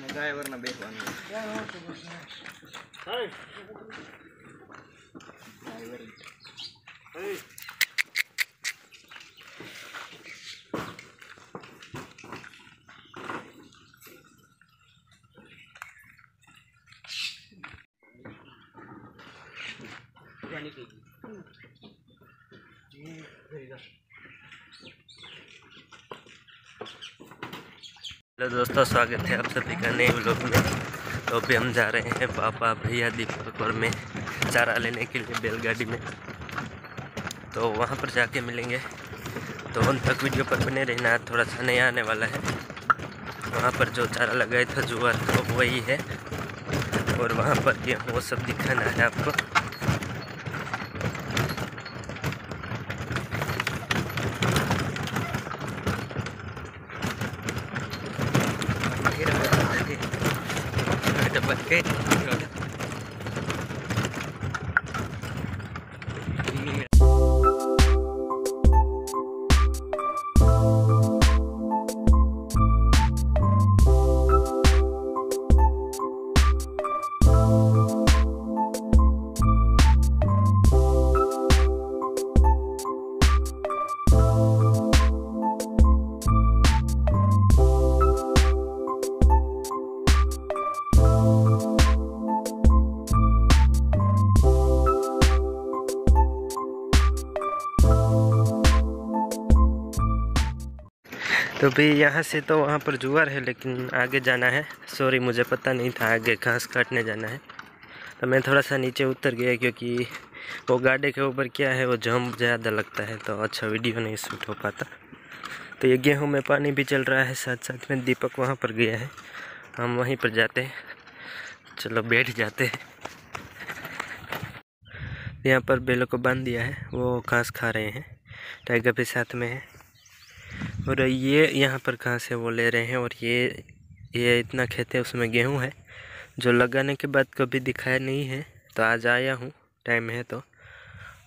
Driver ना बेचवानी hello दोस्तों, स्वागत है आप सभी का नए व्लॉग में। तो अभी हम जा रहे हैं पापा भैया दीपक और मैं चारा लेने के लिए बैलगाड़ी में। तो वहाँ पर जाके मिलेंगे, तो उन तक वीडियो पर बने रहना। थोड़ा सा नया आने वाला है। वहाँ पर जो चारा लगाया था जुआर, तो वही है, और वहाँ पर गेहूँ वो सब दिखाना है आपको। तो भी यहाँ से तो वहाँ पर जुआर है, लेकिन आगे जाना है। सॉरी, मुझे पता नहीं था आगे घास काटने जाना है। तो मैं थोड़ा सा नीचे उतर गया, क्योंकि वो गाड़ी के ऊपर क्या है, वो जंप ज़्यादा लगता है, तो अच्छा वीडियो नहीं शूट हो पाता। तो ये गेहूं में पानी भी चल रहा है, साथ साथ में दीपक वहाँ पर गया है, हम वहीं पर जाते हैं। चलो बैठ जाते हैं। यहाँ पर बैलों को बांध दिया है, वो घास खा रहे हैं। टाइगर भी साथ में है, और ये यहाँ पर घास है वो ले रहे हैं। और ये इतना खेत है, उसमें गेहूं है, जो लगाने के बाद कभी दिखाया नहीं है, तो आज आया हूँ, टाइम है तो।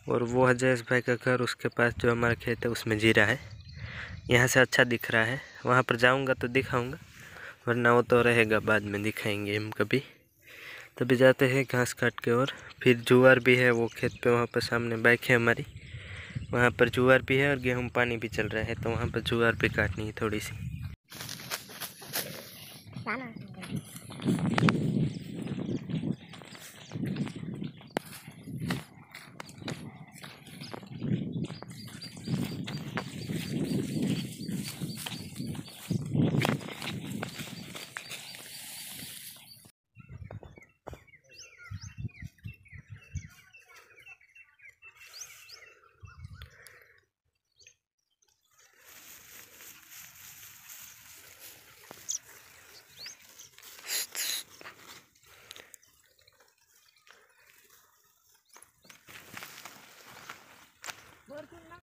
और वो है जयेश भाई का घर, उसके पास जो हमारा खेत है उसमें जीरा है। यहाँ से अच्छा दिख रहा है, वहाँ पर जाऊँगा तो दिखाऊँगा, वरना वो तो रहेगा, बाद में दिखाएंगे हम कभी। तभी जाते हैं घास काट के। और फिर जुआर भी है वो खेत पे, वहाँ पर सामने बाइक है हमारी, वहाँ पर जुआर भी है और गेहूं पानी भी चल रहा है, तो वहाँ पर जुआर भी काटनी है थोड़ी सी।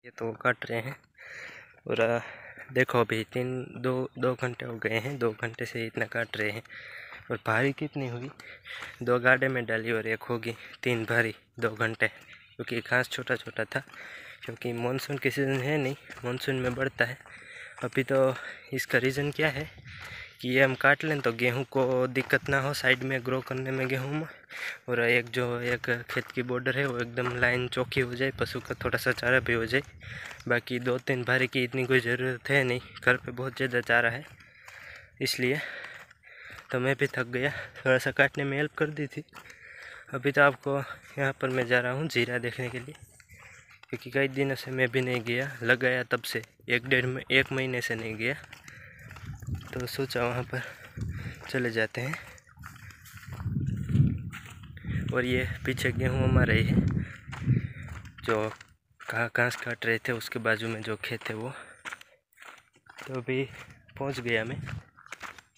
ये तो काट रहे हैं, और देखो अभी दो घंटे हो गए हैं, 2 घंटे से इतना काट रहे हैं। और भारी कितनी हुई, 2 गाड़े में डाली और एक होगी 3 भारी 2 घंटे, क्योंकि घास छोटा छोटा था। क्योंकि मानसून के सीज़न है नहीं, मानसून में बढ़ता है अभी। तो इसका रीज़न क्या है कि ये हम काट लें तो गेहूं को दिक्कत ना हो साइड में ग्रो करने में गेहूं में। और एक खेत की बॉर्डर है वो एकदम लाइन चौकी हो जाए, पशु का थोड़ा सा चारा भी हो जाए। बाकी 2-3 भारी की इतनी कोई ज़रूरत है नहीं, घर पे बहुत ज़्यादा चारा है, इसलिए। तो मैं भी थक गया, थोड़ा सा काटने में हेल्प कर दी थी। अभी तो आपको यहाँ पर मैं जा रहा हूँ जीरा देखने के लिए, क्योंकि कई दिनों से मैं भी नहीं गया, लगाया तब से 1 महीने से नहीं गया, तो सोचा वहाँ पर चले जाते हैं। और ये पीछे गेहूँ हमारा ही है, जो घास काट रहे थे उसके बाजू में जो खेत है वो। तो अभी पहुँच गया मैं,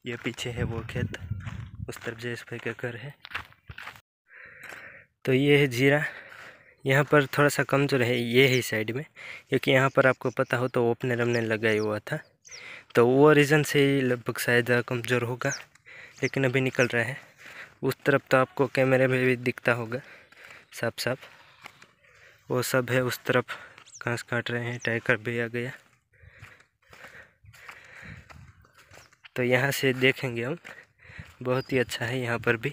ये पीछे है वो खेत, उस तरफ जयेश भाई का घर है। तो ये है जीरा, यहाँ पर थोड़ा सा कमज़ोर है ये ही साइड में, क्योंकि यहाँ पर आपको पता हो तो ओपनर हमने लगाया हुआ था, तो वो रीज़न से ही लगभग शायद कमज़ोर होगा, लेकिन अभी निकल रहा है। उस तरफ तो आपको कैमरे में भी दिखता होगा साफ साफ। वो सब है उस तरफ, घास काट रहे हैं। ट्रैक्टर भी आ गया। तो यहाँ से देखेंगे हम, बहुत ही अच्छा है यहाँ पर भी।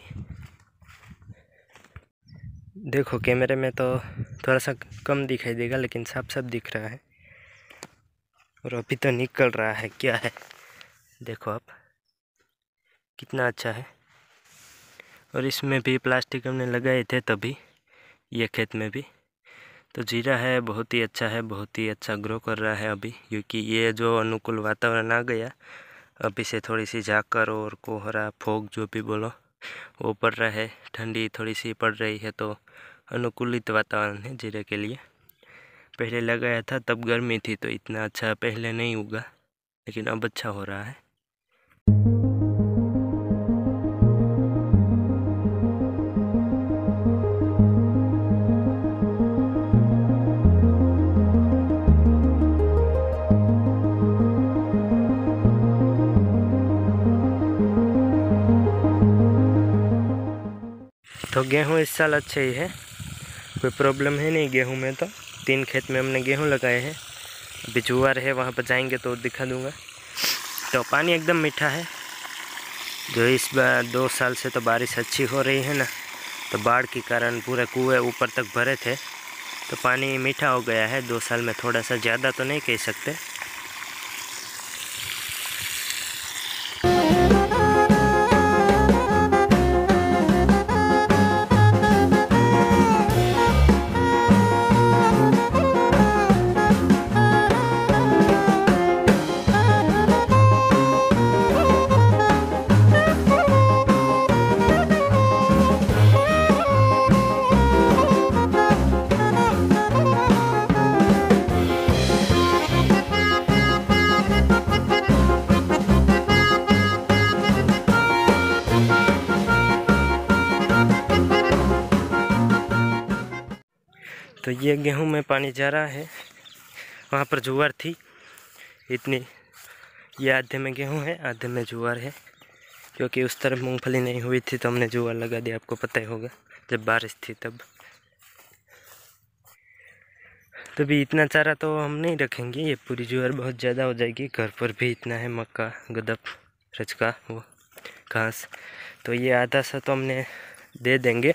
देखो कैमरे में तो थोड़ा सा कम दिखाई देगा, लेकिन साफ साफ दिख रहा है। और अभी तो निकल रहा है, क्या है देखो आप, कितना अच्छा है। और इसमें भी प्लास्टिक हमने लगाए थे तभी, ये खेत में भी। तो जीरा है, बहुत ही अच्छा है, बहुत ही अच्छा ग्रो कर रहा है अभी, क्योंकि ये जो अनुकूल वातावरण आ गया, अभी से थोड़ी सी झाकर और कोहरा फोग जो भी बोलो वो पड़ रहा है, ठंडी थोड़ी सी पड़ रही है, तो अनुकूलित वातावरण है जीरे के लिए। पहले लगाया था तब गर्मी थी, तो इतना अच्छा पहले नहीं उगा, लेकिन अब अच्छा हो रहा है। तो गेहूँ इस साल अच्छे ही है, कोई प्रॉब्लम है नहीं गेहूँ में। तो 3 खेत में हमने गेहूँ लगाए हैं। अभी जुआर है, वहाँ पर जाएंगे तो दिखा दूँगा। तो पानी एकदम मीठा है। जो इस बार 2 साल से तो बारिश अच्छी हो रही है ना, तो बाढ़ के कारण पूरे कुएँ ऊपर तक भरे थे, तो पानी मीठा हो गया है 2 साल में। थोड़ा सा ज़्यादा तो नहीं कह सकते। तो ये गेहूं में पानी जा रहा है, वहाँ पर जुआर थी इतनी। ये आधे में गेहूं है, आधे में जुआर है, क्योंकि उस तरफ मूंगफली नहीं हुई थी तो हमने जुआर लगा दिया। आपको पता ही होगा, जब बारिश थी तब। तो भी इतना चारा तो हम नहीं रखेंगे, ये पूरी जुआर बहुत ज़्यादा हो जाएगी। घर पर भी इतना है, मक्का, गदब, रचका, वो घास। तो ये आधा सा तो हमने दे देंगे,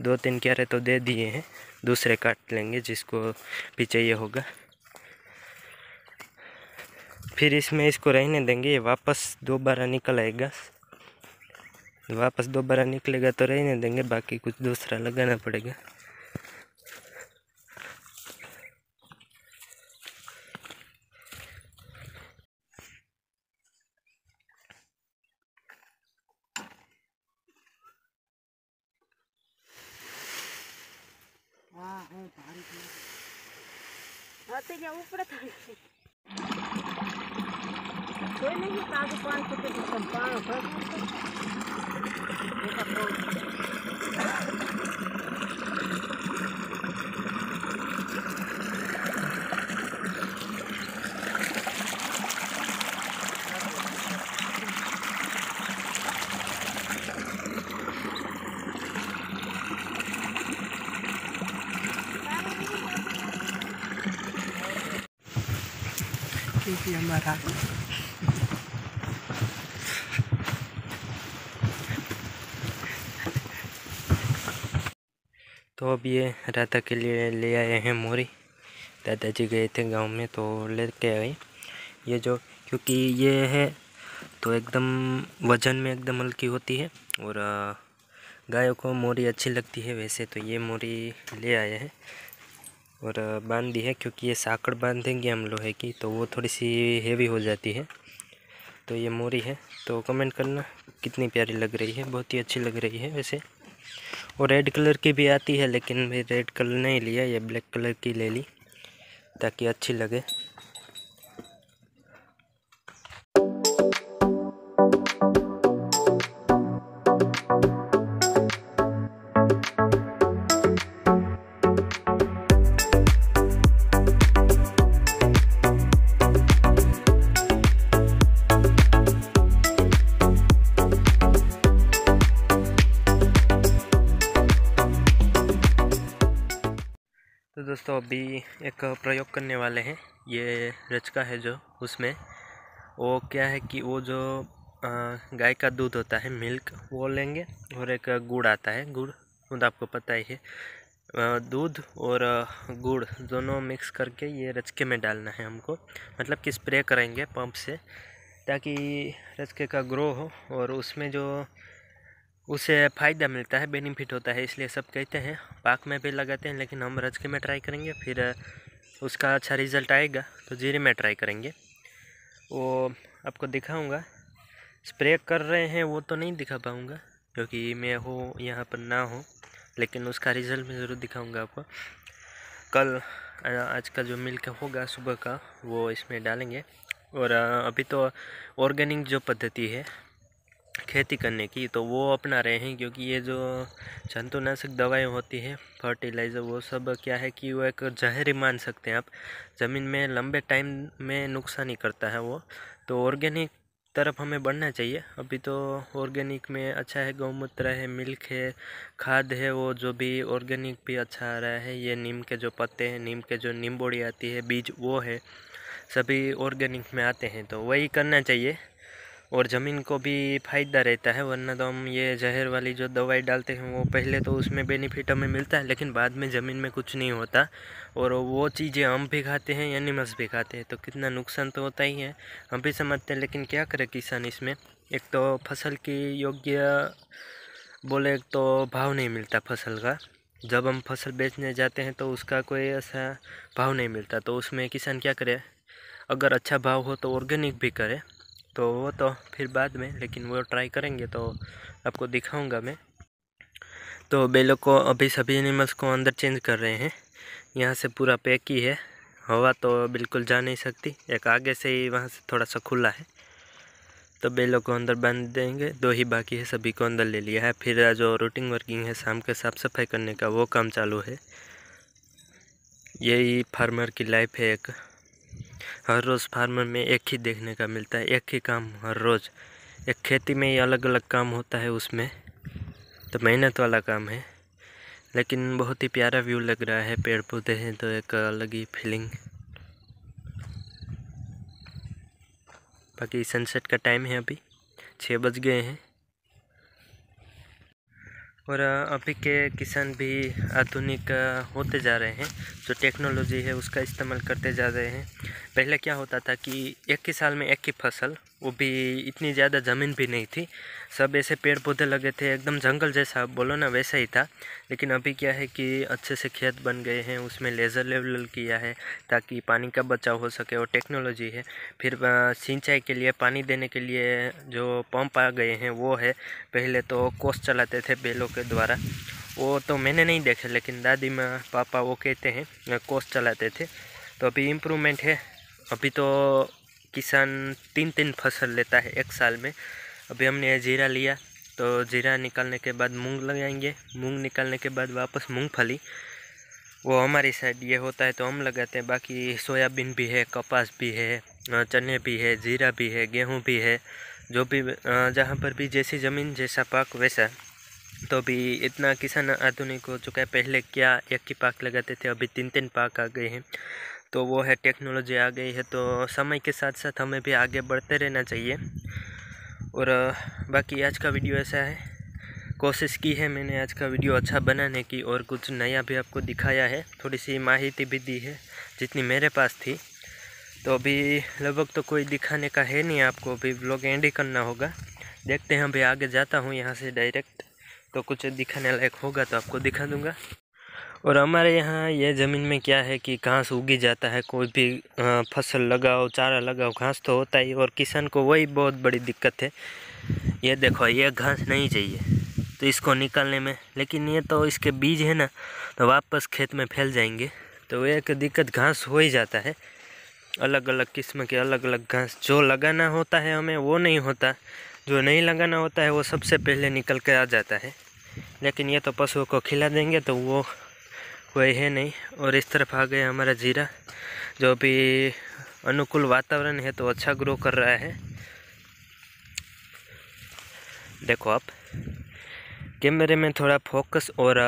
2-3 क्यारे तो दे दिए हैं, दूसरे काट लेंगे जिसको भी चाहिए होगा। फिर इसमें इसको रहने देंगे, ये वापस दोबारा निकल आएगा। वापस दोबारा निकलेगा तो रहने देंगे, बाकी कुछ दूसरा लगाना पड़ेगा। कोई नहीं ताज़े पान के हमारा तो अब ये राधा के लिए ले आए हैं मोरी। दादाजी गए थे गांव में तो लेके आए ये जो, क्योंकि ये है तो एकदम वजन में एकदम हल्की होती है, और गायों को मोरी अच्छी लगती है। वैसे तो ये मोरी ले आए हैं और बांध दी है, क्योंकि ये साकड़ बांधेंगे हम लोहे की तो वो थोड़ी सी हेवी हो जाती है। तो ये मोरी है, तो कमेंट करना कितनी प्यारी लग रही है। बहुत ही अच्छी लग रही है वैसे। और रेड कलर की भी आती है, लेकिन मैं रेड कलर नहीं लिया, ये ब्लैक कलर की ले ली ताकि अच्छी लगे। तो दोस्तों अभी एक प्रयोग करने वाले हैं। ये रचका है जो उसमें वो क्या है कि वो जो गाय का दूध होता है मिल्क वो लेंगे और एक गुड़ आता है, गुड़ आपको पता ही है। दूध और गुड़ दोनों मिक्स करके ये रचके में डालना है हमको, मतलब कि स्प्रे करेंगे पंप से ताकि रचके का ग्रो हो और उसमें जो उसे फ़ायदा मिलता है, बेनिफिट होता है। इसलिए सब कहते हैं पाक में भी लगाते हैं, लेकिन हम रचके में ट्राई करेंगे, फिर उसका अच्छा रिज़ल्ट आएगा तो जीरे में ट्राई करेंगे। वो आपको दिखाऊंगा। स्प्रे कर रहे हैं वो तो नहीं दिखा पाऊंगा क्योंकि मैं हो यहाँ पर ना हो, लेकिन उसका रिज़ल्ट मैं ज़रूर दिखाऊंगा आपको। कल आज का जो मिल्क होगा सुबह का वो इसमें डालेंगे। और अभी तो ऑर्गेनिक जो पद्धति है खेती करने की तो वो अपना रहे हैं, क्योंकि ये जो जंतुनाशक दवाएं होती हैं, फर्टिलाइज़र, वो सब क्या है कि वो एक जहर ही मान सकते हैं आप। ज़मीन में लंबे टाइम में नुकसान ही करता है वो। तो ऑर्गेनिक तरफ हमें बढ़ना चाहिए। अभी तो ऑर्गेनिक में अच्छा है, गौमूत्र है, मिल्क है, खाद है, वो जो भी ऑर्गेनिक भी अच्छा आ रहा है। ये नीम के जो पत्ते हैं, नीम के जो नींबोड़ी आती है, बीज, वो है, सभी ऑर्गेनिक में आते हैं, तो वही करना चाहिए और ज़मीन को भी फ़ायदा रहता है। वरना तो हम ये जहर वाली जो दवाई डालते हैं वो पहले तो उसमें बेनिफिट हमें मिलता है, लेकिन बाद में ज़मीन में कुछ नहीं होता और वो चीज़ें हम भी खाते हैं, एनिमल्स भी खाते हैं, तो कितना नुकसान तो होता ही है। हम भी समझते हैं, लेकिन क्या करे किसान इसमें। एक तो फसल की योग्य बोले तो भाव नहीं मिलता फसल का। जब हम फसल बेचने जाते हैं तो उसका कोई ऐसा भाव नहीं मिलता, तो उसमें किसान क्या करे। अगर अच्छा भाव हो तो ऑर्गेनिक भी करे, तो वो तो फिर बाद में, लेकिन वो ट्राई करेंगे तो आपको दिखाऊंगा मैं। तो बेलों को अभी सभी एनिमल्स को अंदर चेंज कर रहे हैं। यहाँ से पूरा पैक ही है, हवा तो बिल्कुल जा नहीं सकती। एक आगे से ही वहाँ से थोड़ा सा खुला है, तो बेलों को अंदर बांध देंगे। 2 ही बाकी है, सभी को अंदर ले लिया है। फिर जो रूटीन वर्किंग है शाम के साफ़ सफाई करने का, वो काम चालू है। यही फार्मर की लाइफ है। एक हर रोज़ फार्मर में एक ही देखने का मिलता है, एक ही काम हर रोज़। एक खेती में ही अलग अलग काम होता है, उसमें तो मेहनत वाला काम है, लेकिन बहुत ही प्यारा व्यू लग रहा है। पेड़ पौधे हैं तो एक अलग ही फीलिंग। बाकी सनसेट का टाइम है, अभी 6 बज गए हैं। और अभी के किसान भी आधुनिक होते जा रहे हैं, जो टेक्नोलॉजी है उसका इस्तेमाल करते जा रहे हैं। पहले क्या होता था कि एक ही साल में एक ही फसल, वो भी इतनी ज़्यादा ज़मीन भी नहीं थी, सब ऐसे पेड़ पौधे लगे थे, एकदम जंगल जैसा बोलो ना वैसा ही था। लेकिन अभी क्या है कि अच्छे से खेत बन गए हैं, उसमें लेज़र लेवल किया है ताकि पानी का बचाव हो सके, और टेक्नोलॉजी है। फिर सिंचाई के लिए, पानी देने के लिए जो पंप आ गए हैं वो है। पहले तो कोस चलाते थे बैलों के द्वारा, वो तो मैंने नहीं देखे, लेकिन दादी माँ पापा वो कहते हैं कोस चलाते थे। तो अभी इम्प्रूवमेंट है। अभी तो किसान 3 फसल लेता है एक साल में। अभी हमने जीरा लिया, तो जीरा निकालने के बाद मूंग लगाएंगे, मूंग निकालने के बाद वापस मूंगफली, वो हमारी साइड ये होता है तो हम लगाते हैं। बाकी सोयाबीन भी है, कपास भी है, चने भी है, जीरा भी है, गेहूँ भी है, जो भी जहाँ पर भी जैसी ज़मीन जैसा पाक वैसा। तो अभी इतना किसान आधुनिक हो चुका है। पहले क्या एक ही पाक लगाते थे, अभी 3 पाक आ गए हैं, तो वो है टेक्नोलॉजी आ गई है। तो समय के साथ साथ हमें भी आगे बढ़ते रहना चाहिए। और बाकी आज का वीडियो ऐसा है, कोशिश की है मैंने आज का वीडियो अच्छा बनाने की, और कुछ नया भी आपको दिखाया है, थोड़ी सी माहिती भी दी है जितनी मेरे पास थी। तो अभी लगभग तो कोई दिखाने का है नहीं आपको, अभी व्लॉग एंड ही करना होगा। देखते हैं, अभी आगे जाता हूँ यहाँ से डायरेक्ट, तो कुछ दिखाने लायक होगा तो आपको दिखा दूँगा। और हमारे यहाँ ये ज़मीन में क्या है कि घास उगी जाता है, कोई भी फसल लगाओ, चारा लगाओ, घास तो होता ही, और किसान को वही बहुत बड़ी दिक्कत है। ये देखो, ये घास नहीं चाहिए तो इसको निकालने में, लेकिन ये तो इसके बीज है ना, तो वापस खेत में फैल जाएंगे, तो एक दिक्कत घास हो ही जाता है। अलग अलग किस्म के अलग अलग घास जो लगाना होता है हमें वो नहीं होता, जो नहीं लगाना होता है वो सबसे पहले निकल के आ जाता है। लेकिन ये तो पशुओं को खिला देंगे तो वो कोई है नहीं। और इस तरफ आ गया हमारा जीरा, जो भी अनुकूल वातावरण है तो अच्छा ग्रो कर रहा है। देखो आप, कैमरे में थोड़ा फोकस और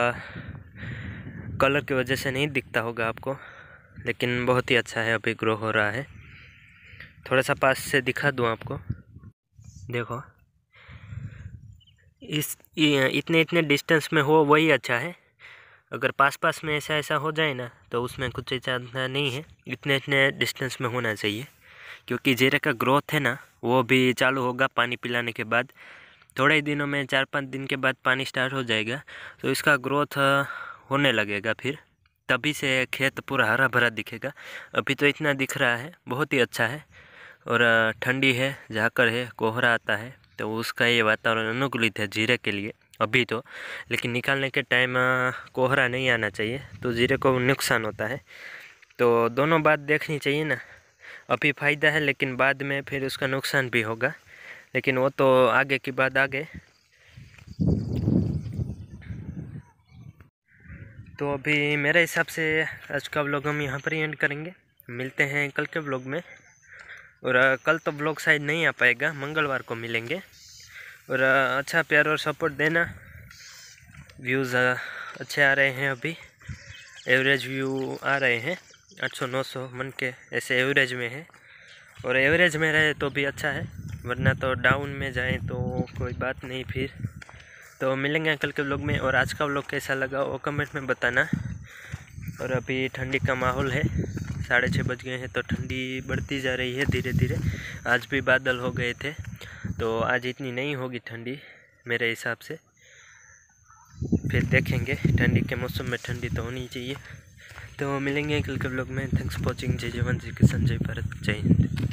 कलर की वजह से नहीं दिखता होगा आपको, लेकिन बहुत ही अच्छा है, अभी ग्रो हो रहा है। थोड़ा सा पास से दिखा दूँ आपको, देखो इतने डिस्टेंस में हो वही अच्छा है। अगर पास में ऐसा हो जाए ना तो उसमें कुछ अच्छा नहीं है, इतने डिस्टेंस में होना चाहिए। क्योंकि जीरे का ग्रोथ है ना वो भी चालू होगा पानी पिलाने के बाद। थोड़े ही दिनों में 4-5 दिन के बाद पानी स्टार्ट हो जाएगा तो इसका ग्रोथ होने लगेगा, फिर तभी से खेत पूरा हरा भरा दिखेगा। अभी तो इतना दिख रहा है, बहुत ही अच्छा है। और ठंडी है, झाकर है, कोहरा आता है, तो उसका ये वातावरण अनुकूलित है जीरे के लिए अभी तो। लेकिन निकालने के टाइम कोहरा नहीं आना चाहिए, तो जीरे को नुकसान होता है। तो दोनों बात देखनी चाहिए ना। अभी फ़ायदा है लेकिन बाद में फिर उसका नुकसान भी होगा, लेकिन वो तो आगे की बात आगे। तो अभी मेरे हिसाब से आज का व्लॉग हम यहाँ पर ही एंड करेंगे। मिलते हैं कल के व्लॉग में। और कल तो व्लॉग शायद नहीं आ पाएगा, मंगलवार को मिलेंगे। और अच्छा प्यार और सपोर्ट देना। व्यूज़ अच्छे आ रहे हैं, अभी एवरेज व्यू आ रहे हैं 800-900 मन के ऐसे एवरेज में है। और एवरेज में रहे तो भी अच्छा है, वरना तो डाउन में जाए तो कोई बात नहीं फिर। तो मिलेंगे कल के व्लॉग में। और आज का व्लॉग कैसा लगा वो कमेंट में बताना। और अभी ठंडी का माहौल है, 6:30 बज गए हैं, तो ठंडी बढ़ती जा रही है धीरे धीरे। आज भी बादल हो गए थे, तो आज इतनी नहीं होगी ठंडी मेरे हिसाब से। फिर देखेंगे, ठंडी के मौसम में ठंडी तो होनी चाहिए। तो मिलेंगे कल के व्लॉग में। Thanks for watching. जय जवान, जय किसान, जय भारत, जय हिंद।